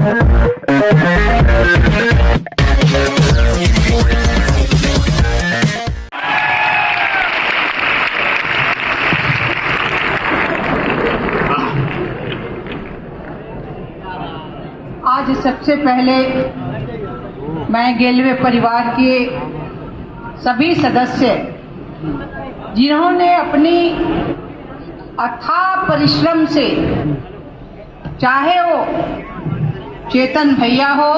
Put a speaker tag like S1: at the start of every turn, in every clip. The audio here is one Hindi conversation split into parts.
S1: आज सबसे पहले मैं गेलवे परिवार के सभी सदस्य जिन्होंने अपनी अथाह परिश्रम से, चाहे वो चेतन भैया हो,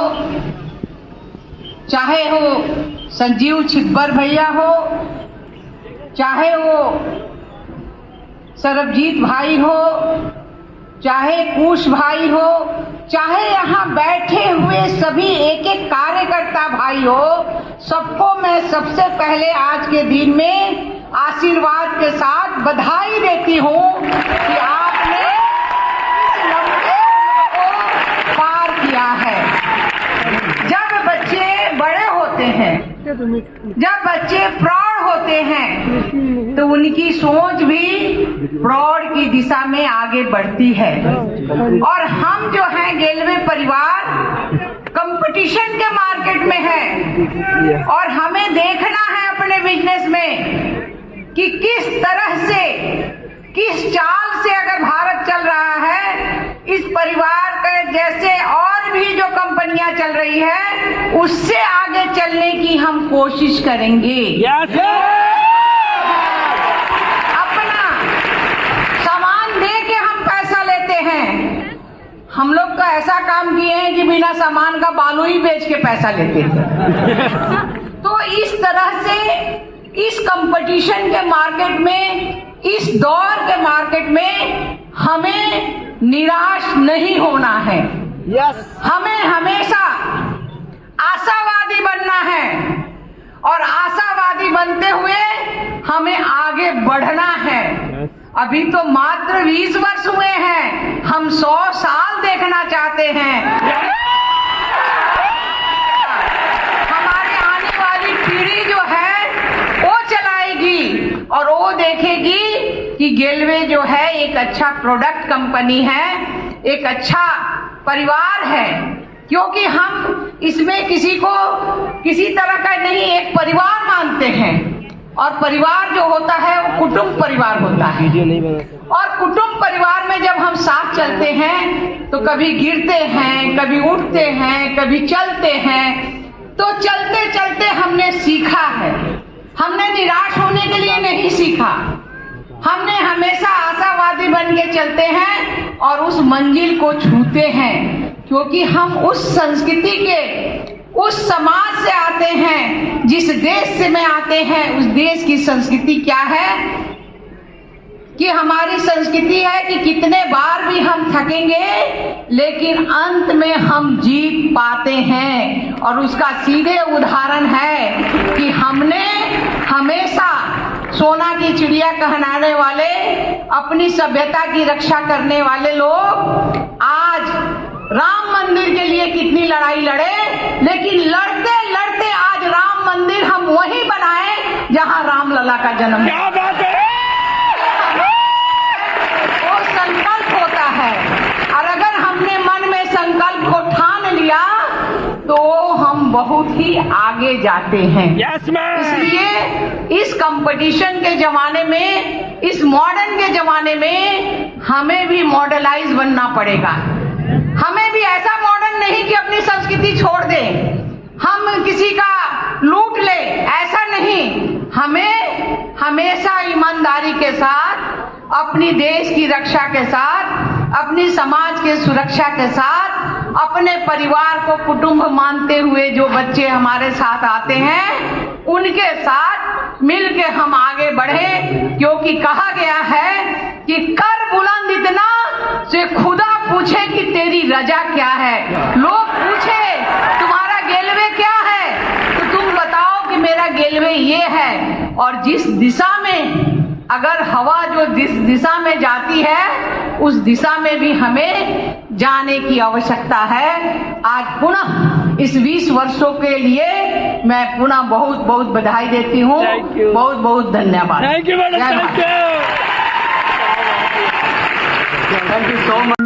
S1: चाहे हो संजीव छिब्बर भैया हो, चाहे वो सरबजीत भाई हो, चाहे कुश भाई हो, चाहे यहाँ बैठे हुए सभी एक एक कार्यकर्ता भाई हो, सबको मैं सबसे पहले आज के दिन में आशीर्वाद के साथ बधाई देती हूँ कि आपने इस लंबे को पार किया है। जब बच्चे बड़े होते हैं, जब बच्चे प्रौढ़ होते हैं, तो उनकी सोच भी प्रौढ़ की दिशा में आगे बढ़ती है। और हम जो हैं गेलवे परिवार कंपटीशन के मार्केट में है, और हमें देखना है अपने बिजनेस में कि किस तरह से, किस चाल से अगर भारत चल रहा है, इस परिवार के जैसे और भी जो कंपनियां चल रही है उससे आगे चलने की हम कोशिश करेंगे। अपना सामान दे के हम पैसा लेते हैं। हम लोग तो ऐसा काम किए हैं कि बिना सामान का बालू ही बेच के पैसा लेते थे। तो इस तरह से इस कंपटीशन के मार्केट में, इस दौर के मार्केट में हमें निराश नहीं होना है। हमें हमेशा आशावादी बनना है, और आशावादी बनते हुए हमें आगे बढ़ना है। अभी तो मात्र 20 वर्ष हुए हैं, हम 100 साल देखना चाहते हैं। हमारी आने वाली पीढ़ी जो है वो चलाएगी और वो देखेगी कि गेलवे जो है एक अच्छा प्रोडक्ट कंपनी है, एक अच्छा परिवार है। क्योंकि हम इसमें किसी को किसी तरह का नहीं, एक परिवार मानते हैं। और परिवार जो होता है वो कुटुंब परिवार होता है। और कुटुंब परिवार में जब हम साथ चलते हैं तो कभी गिरते हैं, कभी उठते हैं, कभी चलते हैं। तो चलते चलते हमने सीखा है। हमने निराश होने के लिए नहीं सीखा। हमने हमेशा आशावादी बन के चलते हैं और उस मंजिल को छूते हैं, क्योंकि हम उस संस्कृति के, उस समाज से आते हैं। जिस देश से मैं आते हैं उस देश की संस्कृति क्या है कि हमारी संस्कृति है कि कितने बार भी हम थकेंगे लेकिन अंत में हम जीत पाते हैं। और उसका सीधे उदाहरण है कि हमने हमेशा सोना की चिड़िया कहलाने वाले, अपनी सभ्यता की रक्षा करने वाले लोग आज राम मंदिर के लिए कितनी लड़ाई लड़े, लेकिन लड़ते लड़ते आज राम मंदिर हम वहीं बनाए जहां रामलला का जन्म। क्या बात है! वो संकल्प होता है, और अगर हमने मन में संकल्प को ठान लिया तो हम बहुत ही आगे जाते हैं। इसलिए इस कंपटीशन के जमाने में, इस मॉडर्न के जमाने में हमें भी मॉडलाइज बनना पड़ेगा। हमें भी ऐसा मॉडर्न नहीं कि अपनी संस्कृति छोड़ दें, हम किसी का लूट ले, ऐसा नहीं। हमें हमेशा ईमानदारी के साथ, अपनी देश की रक्षा के साथ, अपनी समाज के सुरक्षा के साथ, अपने परिवार को कुटुंब मानते हुए जो बच्चे हमारे साथ आते हैं उनके साथ मिलके हम आगे बढ़े। क्योंकि कहा गया है कि कर बुलंद इतना से खुदा पूछे कि तेरी रजा क्या है। लोग पूछे तुम्हारा गेलवे क्या है, तो तुम बताओ कि मेरा गेलवे ये है। और जिस दिशा में, अगर हवा जो दिशा में जाती है उस दिशा में भी हमें जाने की आवश्यकता है। आज पुनः इस 20 वर्षों के लिए मैं पुनः बहुत बहुत बधाई देती हूँ। बहुत बहुत धन्यवाद।
S2: Thank you madam, thank you so much.